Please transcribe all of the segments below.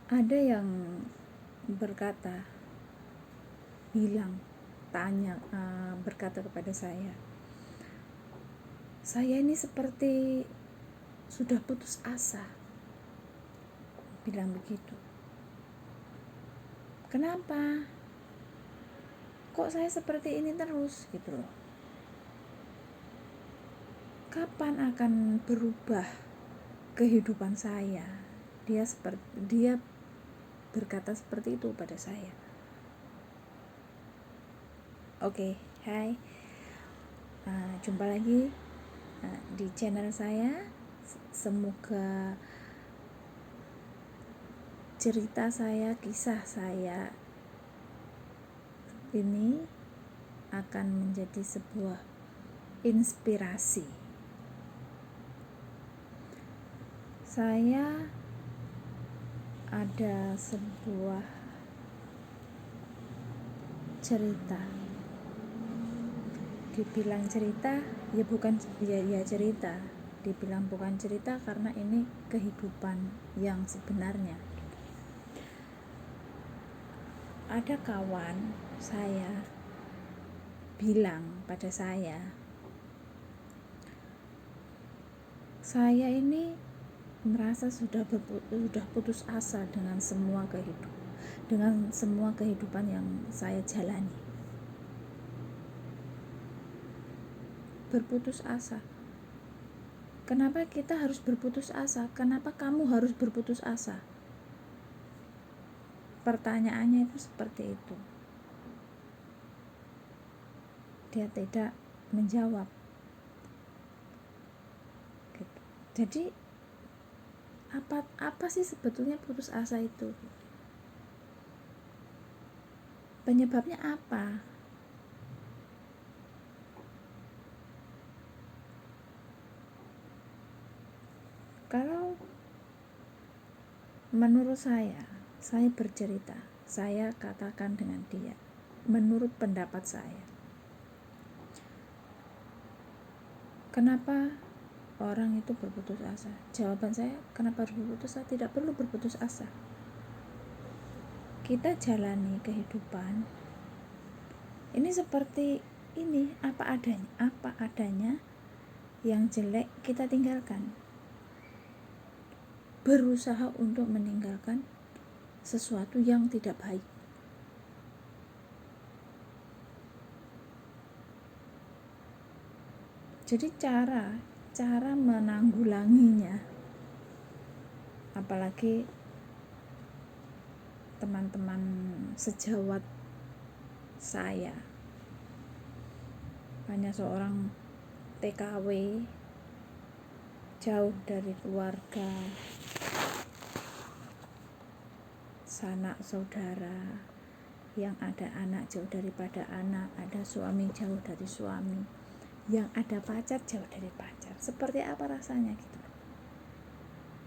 Ada yang berkata kepada saya ini seperti sudah putus asa, bilang begitu. Kenapa? Kok saya seperti ini terus gitu loh. Kapan akan berubah kehidupan saya? Dia berkata seperti itu pada saya. Oke, hai. Jumpa lagi di channel saya. Semoga cerita saya, kisah saya ini akan menjadi sebuah inspirasi. Saya ada sebuah cerita. Dibilang cerita, ya cerita. Dibilang bukan cerita karena ini kehidupan yang sebenarnya. Ada kawan saya bilang pada saya ini merasa sudah putus asa dengan semua kehidupan yang saya jalani. Berputus asa. Kenapa kita harus berputus asa? Kenapa kamu harus berputus asa? Pertanyaannya itu seperti itu. Dia tidak menjawab. Gitu. Jadi apa sih sebetulnya putus asa itu? Penyebabnya apa? Kalau menurut saya bercerita, saya katakan dengan dia, menurut pendapat saya, kenapa orang itu berputus asa? Jawaban saya, kenapa harus berputus asa? Tidak perlu berputus asa. Kita jalani kehidupan ini seperti ini, apa adanya. Yang jelek kita tinggalkan. Berusaha untuk meninggalkan sesuatu yang tidak baik. Jadi cara menanggulanginya, apalagi teman-teman sejawat saya, hanya seorang TKW, jauh dari keluarga, sanak saudara, yang ada anak jauh daripada anak, ada suami jauh dari suami, yang ada pacar jauh dari pacar. Seperti apa rasanya gitu.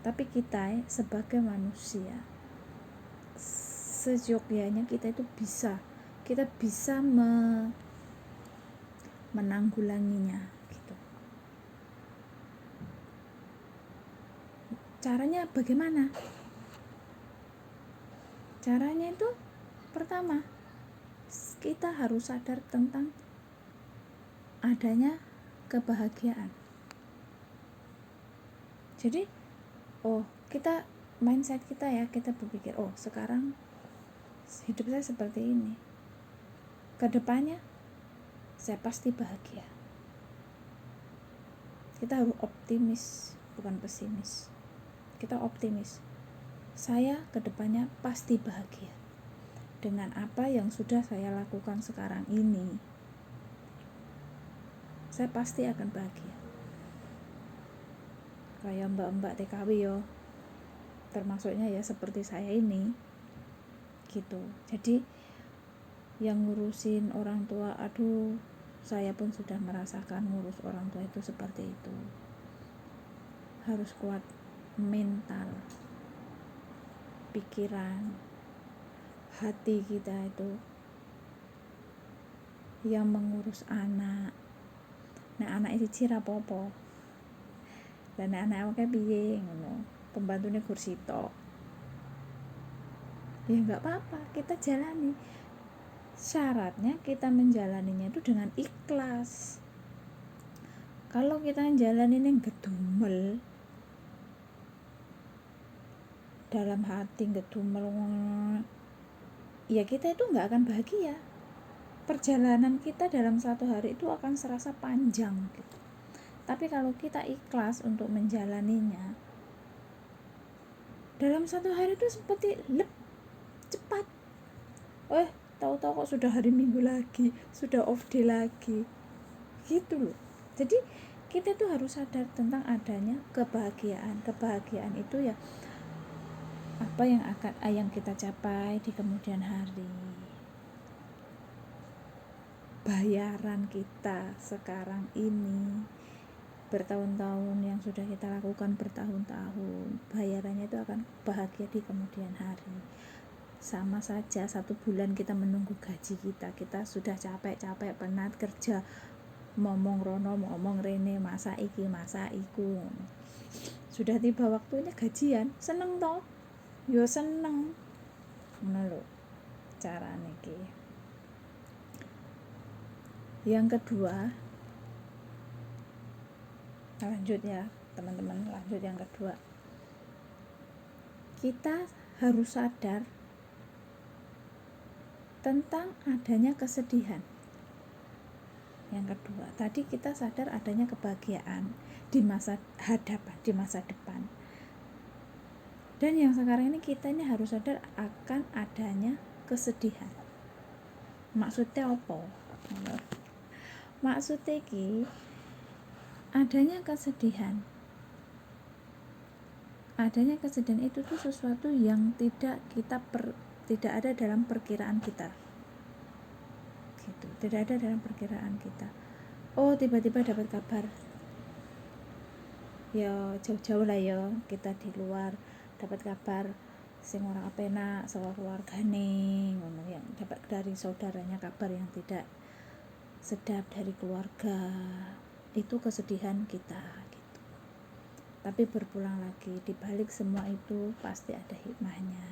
Tapi kita sebagai manusia, seyogyanya kita itu bisa menanggulanginya gitu. Caranya bagaimana? Caranya itu pertama, kita harus sadar tentang adanya kebahagiaan. Jadi kita mindset kita berpikir, sekarang hidup saya seperti ini, kedepannya saya pasti bahagia. Kita harus optimis, bukan pesimis. Kita optimis, saya kedepannya pasti bahagia dengan apa yang sudah saya lakukan sekarang ini. Saya pasti akan bahagia. Kayak mbak-mbak TKW termasuknya ya seperti saya ini gitu. Jadi yang ngurusin orang tua, saya pun sudah merasakan ngurus orang tua itu seperti itu. Harus kuat mental, pikiran, hati kita itu yang mengurus anak. Nah, anak iki rapopo. Dan anak-anak piye ngono. Pembantune kursi tok. ya nggak apa-apa, kita jalani. Syaratnya kita menjalaninya itu dengan ikhlas. Kalau kita jalanin yang gedumel dalam hati, gedumel, ya kita itu nggak akan bahagia. Perjalanan kita dalam satu hari itu akan serasa panjang gitu. Tapi kalau kita ikhlas untuk menjalaninya, dalam satu hari itu seperti cepat. Tahu-tahu kok sudah hari Minggu lagi, sudah off day lagi, gitu loh. Jadi kita tuh harus sadar tentang adanya kebahagiaan. Kebahagiaan itu ya apa yang kita capai di kemudian hari. Bayaran kita sekarang ini bertahun-tahun yang sudah kita lakukan bertahun-tahun, bayarannya itu akan bahagia di kemudian hari. Sama saja 1 bulan kita menunggu gaji kita sudah capek-capek penat kerja, ngomong rono ngomong rene, masa iki masa iku, sudah tiba waktunya gajian, seneng toh? Yo seneng, ngono lho carane iki. Yang kedua, lanjut ya teman-teman, lanjut yang kedua, kita harus sadar tentang adanya kesedihan. Yang kedua, tadi kita sadar adanya kebahagiaan di masa hadapan, di masa depan. Dan yang sekarang ini kita ini harus sadar akan adanya kesedihan. Maksudnya apa? Maksudnya ki adanya kesedihan. Adanya kesedihan itu tuh sesuatu yang tidak ada dalam perkiraan kita. Gitu. Tidak ada dalam perkiraan kita. Oh, tiba-tiba dapat kabar. Ya jauh-jauh lah ya, kita di luar dapat kabar sing ora kepenak saka keluargane, ngono, yang dapat dari saudaranya kabar yang tidak sedap dari keluarga. Itu kesedihan kita gitu. Tapi berpulang lagi, di balik semua itu pasti ada hikmahnya.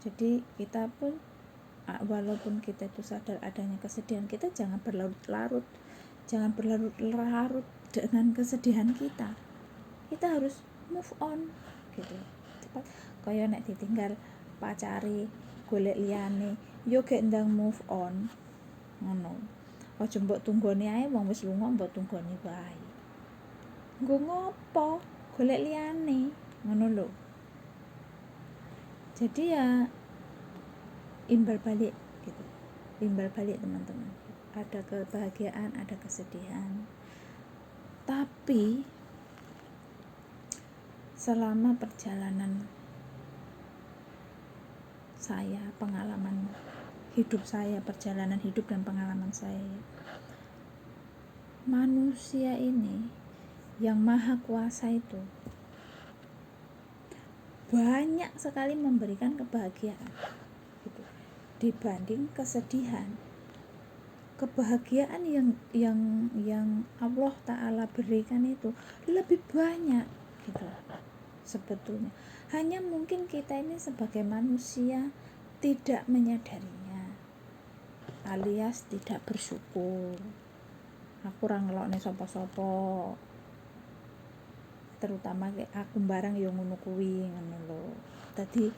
Jadi kita pun walaupun kita itu sadar adanya kesedihan, kita jangan berlarut-larut dengan kesedihan kita. Kita harus move on gitu. Cepat kaya nek ditinggal pacari golek liyane, yo gek ndang move on. Ngono. Aja mbok tunggone ae wong wis lunga mbok tunggone wae. Nggo ngopo? Golek liyane. Ngono lho. Jadi ya imbal balik gitu. Imbal balik teman-teman. Ada kebahagiaan, ada kesedihan. Tapi selama perjalanan saya, pengalaman hidup saya, perjalanan hidup dan pengalaman saya, manusia ini yang maha kuasa itu banyak sekali memberikan kebahagiaan gitu, dibanding kesedihan. Kebahagiaan yang Allah Ta'ala berikan itu lebih banyak gitu sebetulnya. Hanya mungkin kita ini sebagai manusia tidak menyadarinya, alias tidak bersyukur. Aku ora ngelokne sapa-sapa, terutama aku barang yo ngono kuwi, ngono lho. Dadi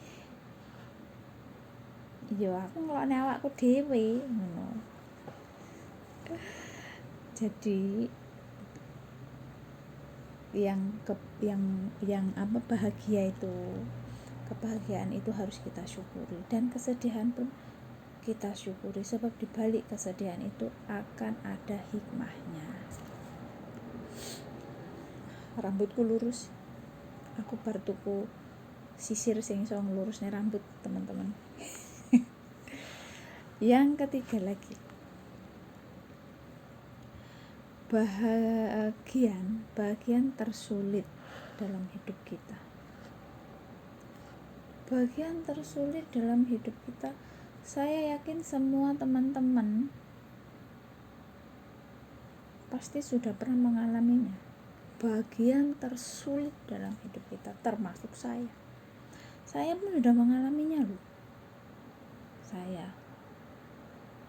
yo aku ngelokne awakku dhewe ngono. Jadi yang apa, bahagia itu, kebahagiaan itu harus kita syukuri, dan kesedihan pun kita syukuri, sebab dibalik kesedihan itu akan ada hikmahnya. Rambutku lurus, aku bar tuku sisir sing iso nglurusne rambut teman-teman. Yang ketiga lagi, bagian tersulit dalam hidup kita. Bagian tersulit dalam hidup kita, saya yakin semua teman-teman pasti sudah pernah mengalaminya. Bagian tersulit dalam hidup kita, termasuk saya. Saya pun sudah mengalaminya loh. Saya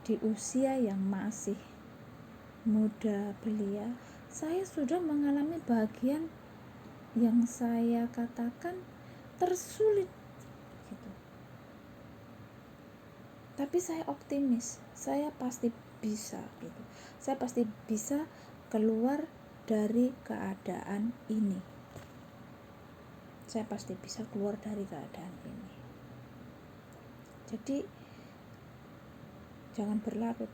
di usia yang masih muda belia, saya sudah mengalami bagian yang saya katakan tersulit gitu. Tapi saya optimis, saya pasti bisa gitu. Saya pasti bisa keluar dari keadaan ini. Saya pasti bisa keluar dari keadaan ini. Jadi jangan berlarut.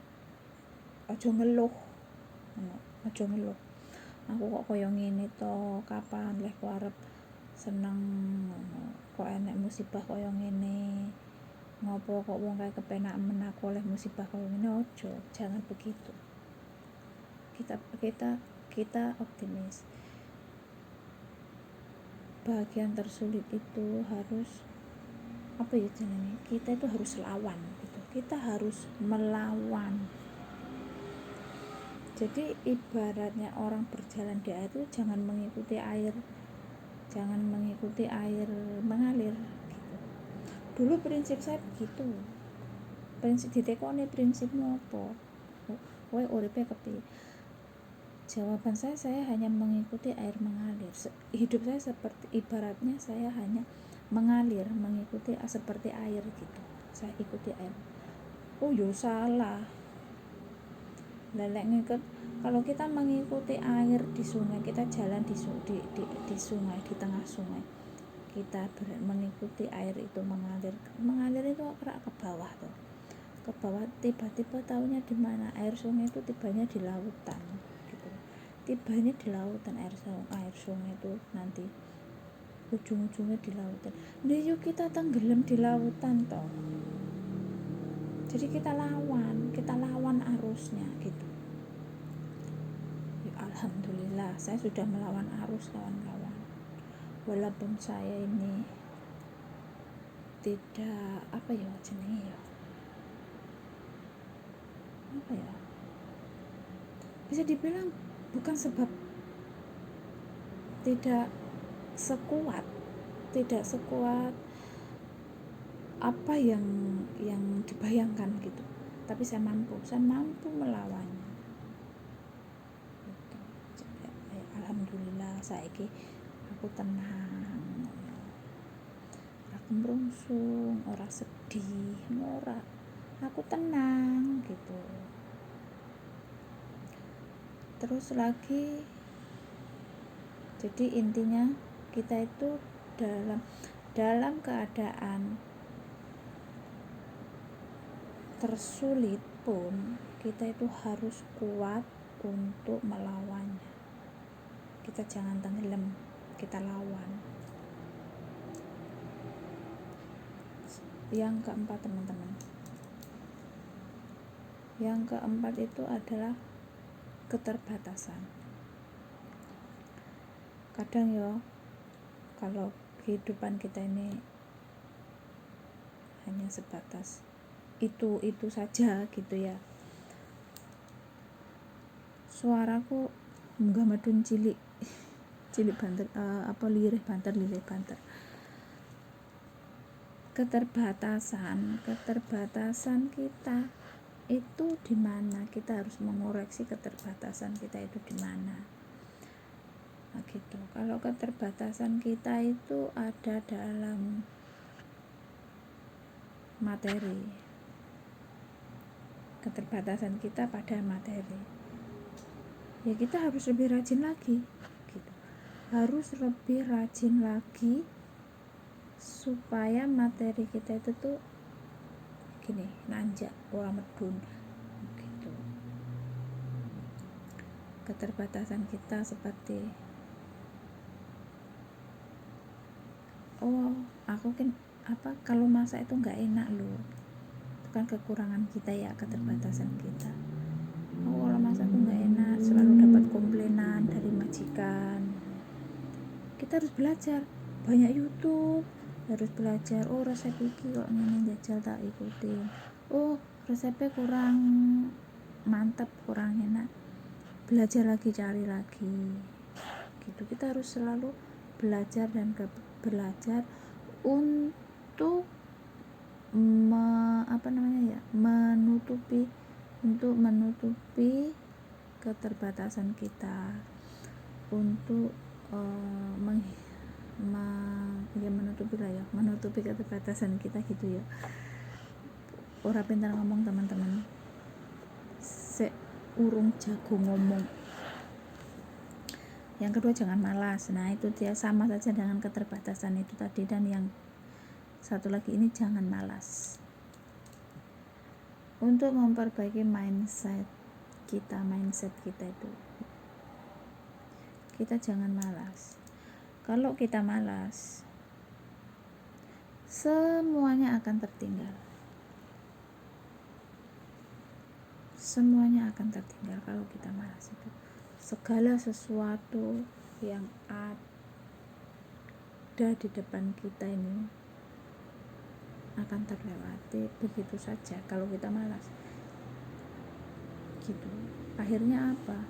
Aja ngeluh. Aja ngeluh. Aku kok koyo ngene to, kapan leh ku arep seneng, kok enek musibah koyo ngene. Ngopo kok wong kae kepenak men aku oleh musibah koyo ngene. Ojo, jangan begitu. Kita optimis. Bagian tersulit itu harus apa ya jenenge? Kita itu harus lawan gitu. Kita harus melawan. Jadi ibaratnya orang berjalan di air itu jangan mengikuti air mengalir gitu. Dulu prinsip saya begitu. Prinsip ditekoni prinsipmu apa? Kowe uripe kepiye? Jawaban saya hanya mengikuti air mengalir. Hidup saya seperti ibaratnya saya hanya mengalir, mengikuti seperti air gitu. Saya ikuti air. Oh yo salah. Lelek ngikut, kalau kita mengikuti air di sungai, kita jalan di sungai, di tengah sungai, kita mengikuti air itu mengalir itu ke bawah tuh, ke bawah. Tiba-tiba taunya di mana air sungai itu tibanya di lautan gitu. Tibanya di lautan, air sungai itu nanti ujung-ujungnya di lautan. Yuk kita tenggelam di lautan toh. Jadi kita lawan arusnya gitu. Ya, alhamdulillah saya sudah melawan arus kawan-kawan. Walaupun saya ini tidak apa ya jenenge ya. Apa ya? Bisa dibilang bukan sebab tidak sekuat apa yang dibayangkan gitu, tapi saya mampu melawannya gitu. Alhamdulillah saiki aku tenang, aku merungsung, ora sedih, aku tenang gitu. Terus lagi, jadi intinya kita itu dalam keadaan tersulit pun kita itu harus kuat untuk melawannya. Kita jangan tenggelam, kita lawan. Yang keempat teman-teman, yang keempat itu adalah keterbatasan. Kadang ya kalau kehidupan kita ini hanya sebatas itu saja gitu ya. Suaraku munggah medun cilik banter lirih banter. Keterbatasan kita itu di mana? Kita harus mengoreksi keterbatasan kita itu di mana. Nah, gitu. Kalau keterbatasan kita itu ada dalam materi, keterbatasan kita pada materi, ya kita harus lebih rajin lagi gitu. Harus lebih rajin lagi supaya materi kita itu tuh gini, nanjak, ora medun gitu. Keterbatasan kita seperti aku kan kalau masak itu nggak enak loh. Itu kan kekurangan kita ya, keterbatasan kita. Kalau masak itu nggak enak, selalu dapat komplainan dari majikan. Kita harus belajar, banyak YouTube, harus belajar. Resep iki kok ngene, jajal tak ikutin. Resepnya kurang mantap, kurang enak, belajar lagi, cari lagi gitu. Kita harus selalu belajar dan belajar untuk menutupi keterbatasan kita, untuk menutupi keterbatasan kita gitu ya. Ora pintar ngomong teman-teman, urung jago ngomong. Yang kedua, jangan malas. Nah itu dia, sama saja dengan keterbatasan itu tadi. Dan yang satu lagi ini, jangan malas untuk memperbaiki mindset kita itu. Kita jangan malas. Kalau kita malas, semuanya akan tertinggal. Semuanya akan tertinggal kalau kita malas itu. Segala sesuatu yang ada di depan kita ini akan terlewati begitu saja kalau kita malas. Gitu. Akhirnya apa?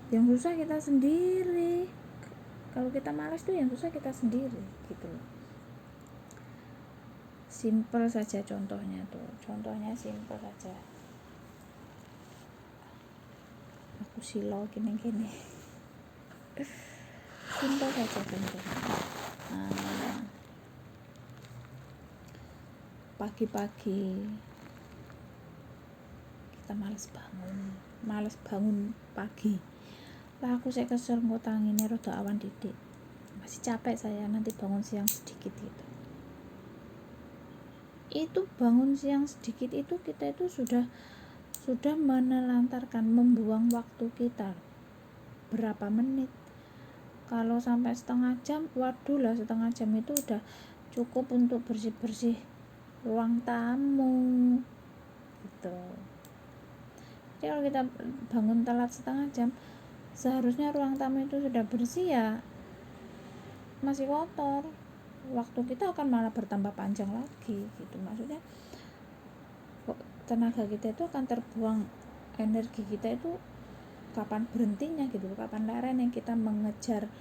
Yang susah kita sendiri. Kalau kita malas tuh yang susah kita sendiri gitu loh. Simple saja contohnya tuh. Contohnya simple saja. Aku silau gini-gini. Simple saja contohnya. Pagi-pagi kita males bangun pagi. Lah aku saya kesel ngutangine rada awan didik. Masih capek saya, nanti bangun siang sedikit gitu. Itu bangun siang sedikit itu kita itu sudah menelantarkan, membuang waktu kita berapa menit. Kalau sampai setengah jam, waduh lah, setengah jam itu udah cukup untuk bersih-bersih ruang tamu gitu. Jadi kalau kita bangun telat setengah jam, seharusnya ruang tamu itu sudah bersih, ya masih kotor, waktu kita akan malah bertambah panjang lagi gitu. Maksudnya tenaga kita itu akan terbuang, energi kita itu kapan berhentinya gitu, kapan lereng yang kita mengejar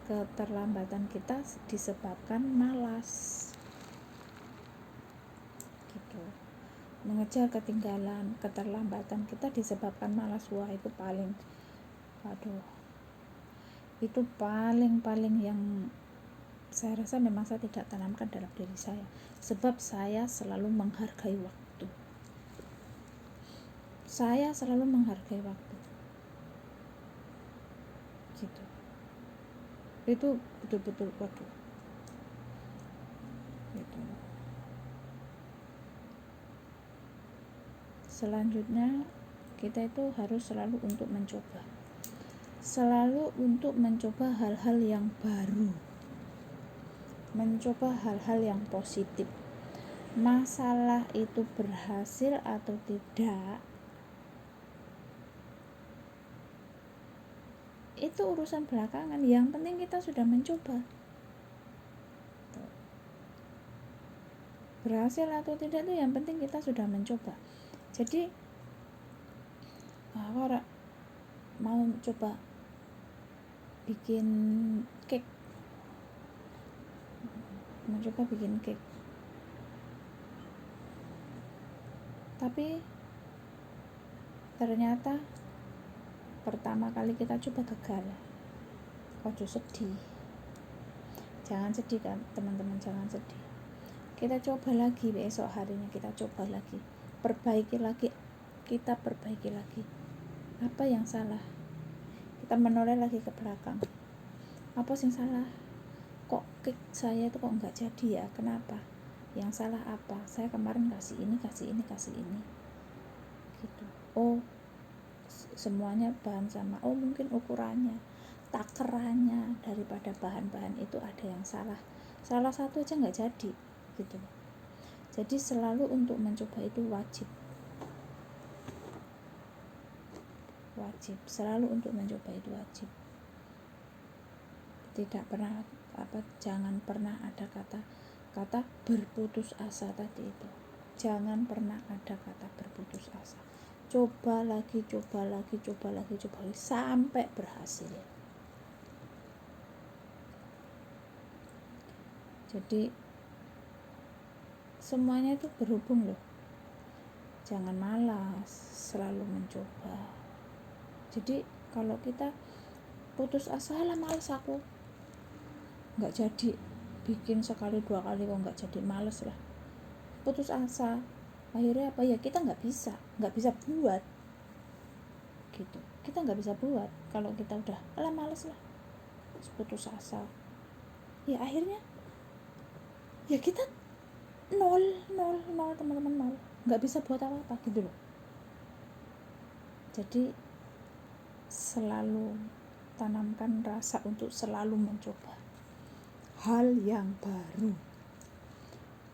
keterlambatan kita disebabkan malas gitu. Mengejar keterlambatan kita disebabkan malas. Wah itu itu paling yang saya rasa memang saya tidak tanamkan dalam diri saya, sebab saya selalu menghargai waktu. Gitu. Itu betul-betul waduh gitu. Selanjutnya kita itu harus selalu untuk mencoba hal-hal yang baru, mencoba hal-hal yang positif. Masalah itu berhasil atau tidak, itu urusan belakangan. Yang penting kita sudah mencoba. Berhasil atau tidak itu yang penting kita sudah mencoba. Jadi orang mau coba bikin cake, tapi ternyata pertama kali kita coba gagal. Ojo sedih, jangan sedih kan teman-teman, jangan sedih. Kita coba lagi besok harinya, kita coba lagi, kita perbaiki lagi. Apa yang salah? Kita menoleh lagi ke belakang. Apa yang salah? Kok cake saya itu kok enggak jadi ya? Kenapa? Yang salah apa? Saya kemarin kasih ini gitu. Oh, semuanya bahan sama. Oh, mungkin ukurannya, takarannya daripada bahan-bahan itu ada yang salah satu aja enggak jadi gitu. Jadi selalu untuk mencoba itu wajib, selalu untuk mencoba itu wajib. Jangan pernah ada kata berputus asa tadi itu. Jangan pernah ada kata berputus asa. Coba lagi sampai berhasil. Jadi semuanya itu berhubung loh. Jangan malas, selalu mencoba. Jadi kalau kita putus asa, lah males aku, nggak jadi bikin sekali dua kali kok nggak jadi, males lah, putus asa. Akhirnya apa ya, kita nggak bisa buat gitu. Kita nggak bisa buat kalau kita udah males lah, putus asa. Ya akhirnya ya kita nol teman-teman, nol, nggak bisa buat apa-apa gitu loh. Jadi selalu tanamkan rasa untuk selalu mencoba hal yang baru.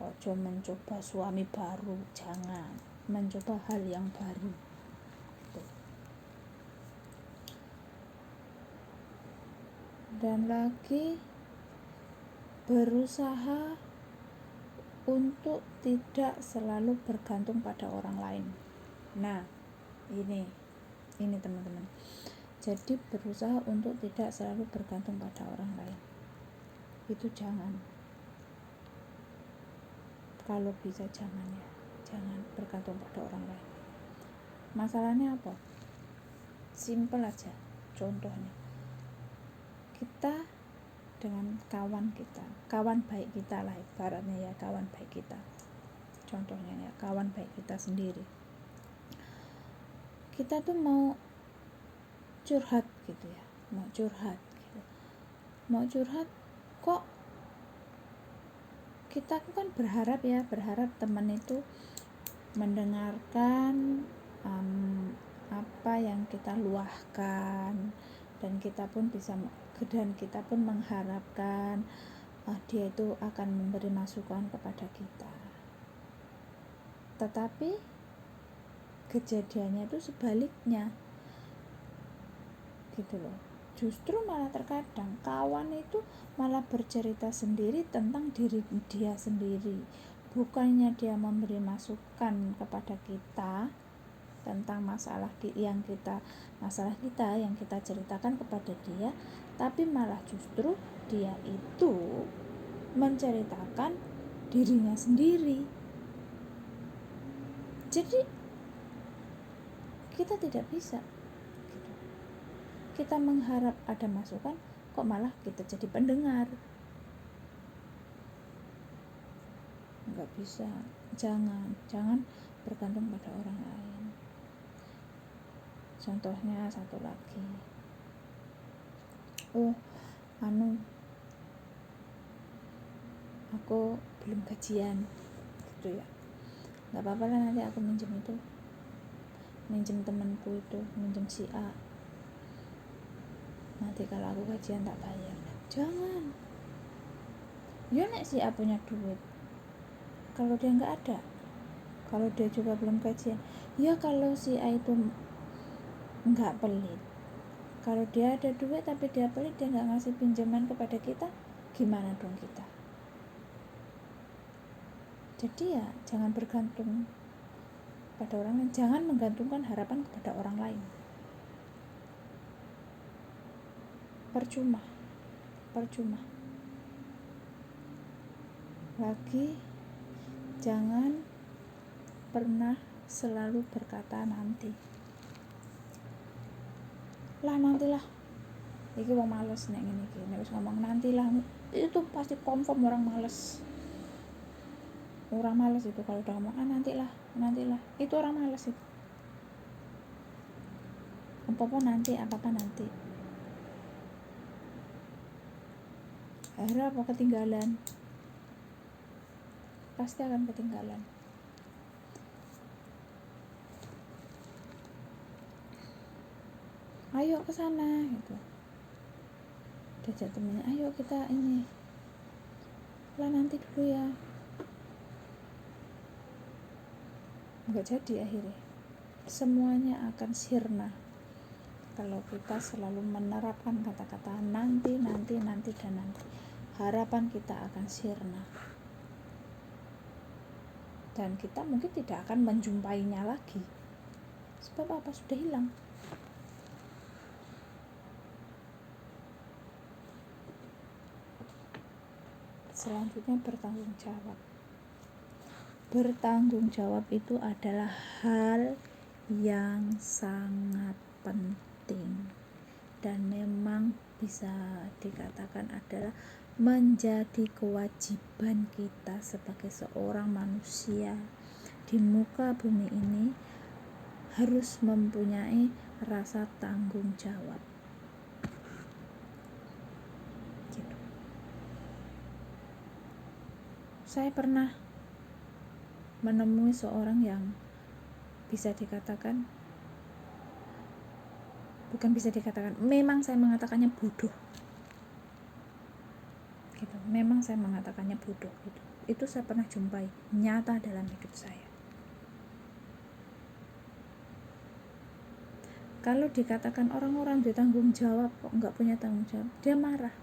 Ojo mencoba suami baru, jangan, mencoba hal yang baru. Dan lagi berusaha untuk tidak selalu bergantung pada orang lain. Nah, ini teman-teman. Jadi berusaha untuk tidak selalu bergantung pada orang lain. Itu jangan. Kalau bisa jangan ya. Jangan bergantung pada orang lain. Masalahnya apa? Simple aja. Contohnya, kita dengan kawan baik kita lah ibaratnya ya, kawan baik kita. Contohnya ya, kawan baik kita sendiri. Kita tuh mau curhat gitu ya, mau curhat kok kita kan berharap teman itu mendengarkan apa yang kita luahkan, dan kita pun mengharapkan dia itu akan memberi masukan kepada kita. Tetapi kejadiannya itu sebaliknya gitu loh. Justru malah terkadang kawan itu malah bercerita sendiri tentang diri dia sendiri. Bukannya dia memberi masukan kepada kita tentang masalah kita yang kita ceritakan kepada dia, tapi malah justru dia itu menceritakan dirinya sendiri. Jadi kita tidak bisa gitu. Kita mengharap ada masukan, kok malah kita jadi pendengar. Nggak bisa. Jangan bergantung pada orang lain. Contohnya satu lagi, aku belum gajian gitu ya, nggak apa-apa lah, nanti aku minjem temanku itu, minjem si A, nanti kalau aku gajian tak bayar. Jangan. Ya nek si A punya duit, kalau dia nggak ada, kalau dia juga belum gajian, ya kalau si A itu nggak pelit, kalau dia ada duit tapi dia pelit, dia nggak ngasih pinjaman kepada kita, gimana dong kita? Jadi ya jangan bergantung pada orang lain, jangan menggantungkan harapan kepada orang lain. Percuma. Lagi, jangan pernah selalu berkata nanti. Nantilah. Iki wong males nek ngene iki. Nek wis ngomong nantilah, itu pasti confirm orang males. Orang males itu kalau udah ngomong nantilah. Itu orang males itu. Apa-apa nanti. Akhirnya apa? Ketinggalan. Pasti akan ketinggalan. Ayo ke sana gitu. Diajak temennya, ayo kita ini. Nanti dulu ya. Enggak jadi akhirnya. Semuanya akan sirna kalau kita selalu menerapkan kata-kata nanti. Harapan kita akan sirna, dan kita mungkin tidak akan menjumpainya lagi. Sebab apa? Sudah hilang. Selanjutnya bertanggung jawab. Bertanggung jawab itu adalah hal yang sangat penting dan memang bisa dikatakan adalah menjadi kewajiban kita sebagai seorang manusia di muka bumi ini, harus mempunyai rasa tanggung jawab. Gitu. Saya pernah menemui seorang yang memang saya mengatakannya bodoh gitu. Memang saya mengatakannya bodoh gitu. Itu saya pernah jumpai nyata dalam hidup saya. Kalau dikatakan orang-orang bertanggung jawab kok nggak punya tanggung jawab, dia marah.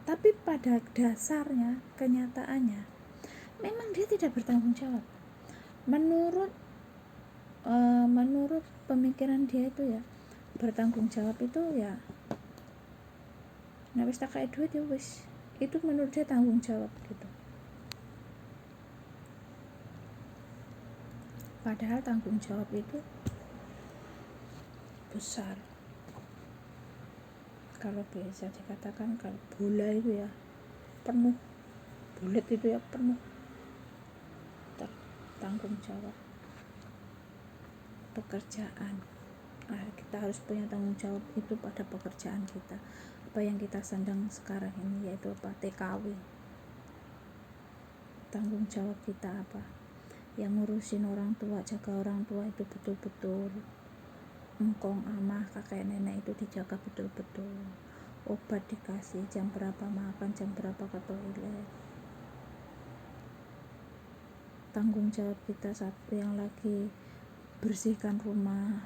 Tapi pada dasarnya, kenyataannya, memang dia tidak bertanggung jawab. Menurut pemikiran dia itu ya, bertanggung jawab itu ya, nah wis tak kayak duit ya wis, itu menurut dia tanggung jawab gitu. Padahal tanggung jawab itu besar. Kalau bisa dikatakan, kalau bola itu ya penuh, bulat itu ya penuh tanggung jawab. Pekerjaan, kita harus punya tanggung jawab itu pada pekerjaan kita. Apa yang kita sedang sekarang ini, yaitu apa? TKW. Tanggung jawab kita apa? Yang ngurusin orang tua, jaga orang tua itu betul-betul engkong amah kakek nenek itu dijaga betul-betul. Obat dikasih, jam berapa makan, jam berapa ke toilet. Tanggung jawab kita saat yang lagi bersihkan rumah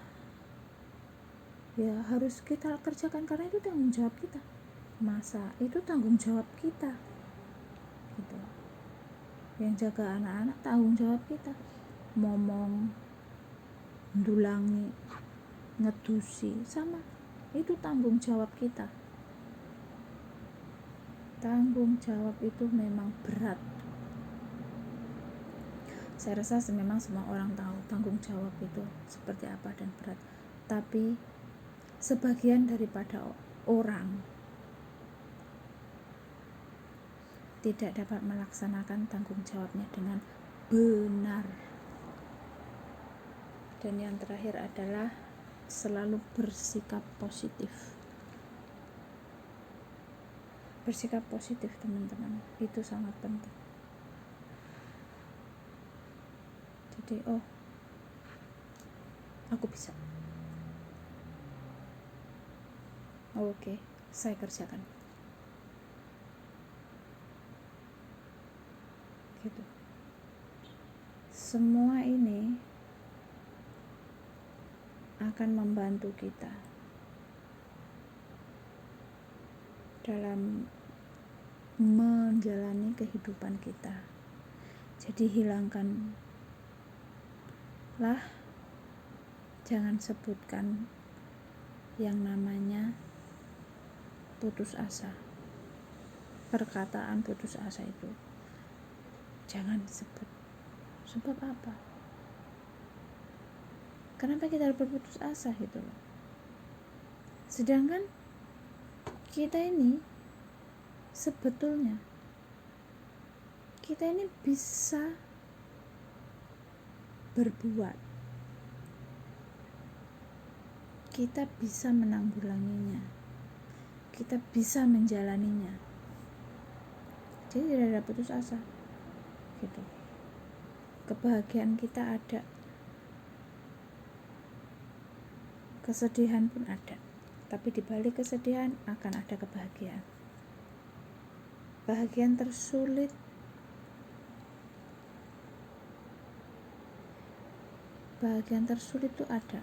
ya harus kita kerjakan, karena itu tanggung jawab kita. Masa itu tanggung jawab kita gitu. Yang jaga anak-anak tanggung jawab kita. Momong, ndulangi, ngedusi, sama, itu tanggung jawab kita. Tanggung jawab itu memang berat. Saya rasa memang semua orang tahu tanggung jawab itu seperti apa dan berat. Tapi sebagian daripada orang tidak dapat melaksanakan tanggung jawabnya dengan benar. Dan yang terakhir adalah selalu bersikap positif. Bersikap positif, teman-teman, itu sangat penting. Jadi, aku bisa. Oke, saya kerjakan. Gitu. Semua ini akan membantu kita dalam menjalani kehidupan kita. Jadi hilangkanlah, jangan sebutkan yang namanya putus asa. Perkataan putus asa itu jangan sebut. Sebab apa? Kenapa kita harus berputus asa gitu loh? Sedangkan kita ini sebetulnya kita ini bisa berbuat, kita bisa menanggulanginya, kita bisa menjalaninya. Jadi tidak ada putus asa gitu. Kebahagiaan kita ada, kesedihan pun ada, tapi di balik kesedihan akan ada kebahagiaan. Bagian tersulit itu ada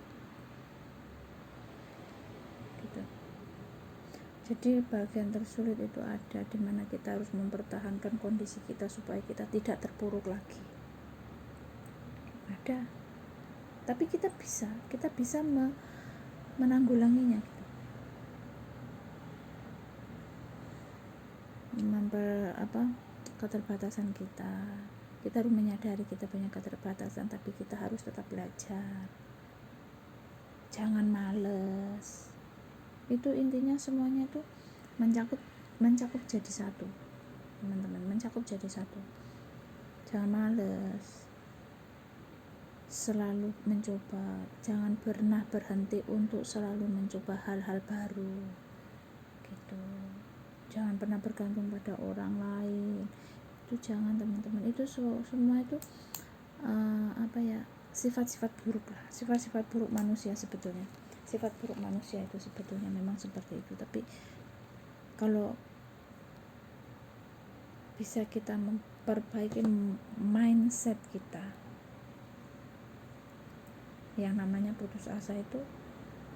gitu. Jadi bagian tersulit itu ada, di mana kita harus mempertahankan kondisi kita supaya kita tidak terpuruk lagi. Ada, tapi kita bisa menanggulanginya gitu. keterbatasan kita. Kita harus menyadari kita punya keterbatasan, tapi kita harus tetap belajar. Jangan males. Itu intinya semuanya itu mencakup jadi satu, teman-teman, mencakup jadi satu. Jangan males, selalu mencoba, jangan pernah berhenti untuk selalu mencoba hal-hal baru gitu. Jangan pernah bergantung pada orang lain, itu jangan, teman-teman. Itu semua itu sifat-sifat buruk lah, sifat-sifat buruk manusia sebetulnya. Sifat buruk manusia itu sebetulnya memang seperti itu. Tapi kalau bisa kita memperbaiki mindset kita, yang namanya putus asa itu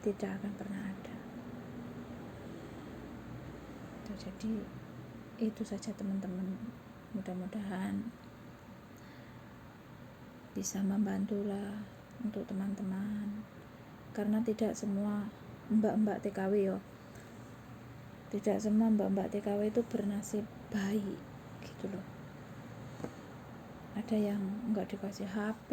tidak akan pernah ada. Jadi itu saja, teman-teman. Mudah-mudahan bisa membantulah untuk teman-teman, karena tidak semua mbak-mbak TKW tidak semua mbak-mbak TKW itu bernasib baik gitu loh. Ada yang enggak dikasih HP,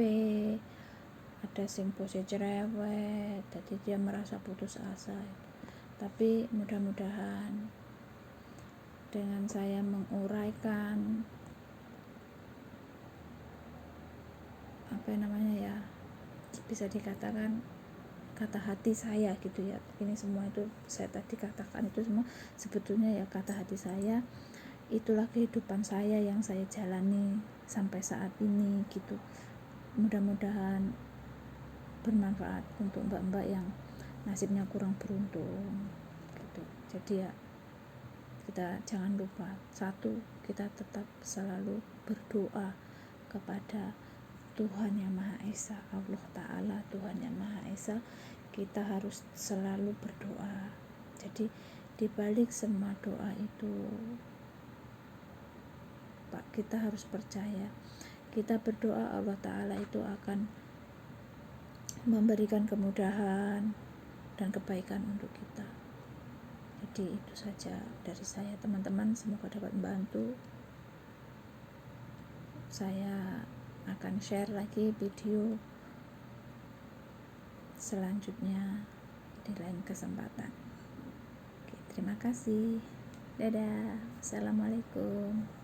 ada sing pose cerewet, jadi dia merasa putus asa. Tapi mudah-mudahan dengan saya menguraikan bisa dikatakan kata hati saya gitu ya. Ini semua itu saya tadi katakan itu semua sebetulnya ya kata hati saya. Itulah kehidupan saya yang saya jalani sampai saat ini gitu. Mudah-mudahan bermanfaat untuk mbak-mbak yang nasibnya kurang beruntung gitu. Jadi ya, kita jangan lupa, satu, kita tetap selalu berdoa kepada Tuhan Yang Maha Esa, Allah Ta'ala, Tuhan Yang Maha Esa. Kita harus selalu berdoa. Jadi di balik semua doa itu, Pak, kita harus percaya. Kita berdoa, Allah Ta'ala itu akan memberikan kemudahan dan kebaikan untuk kita. Jadi itu saja dari saya, teman-teman. Semoga dapat membantu. Saya akan share lagi video selanjutnya di lain kesempatan. Oke, terima kasih. Dadah. Assalamualaikum.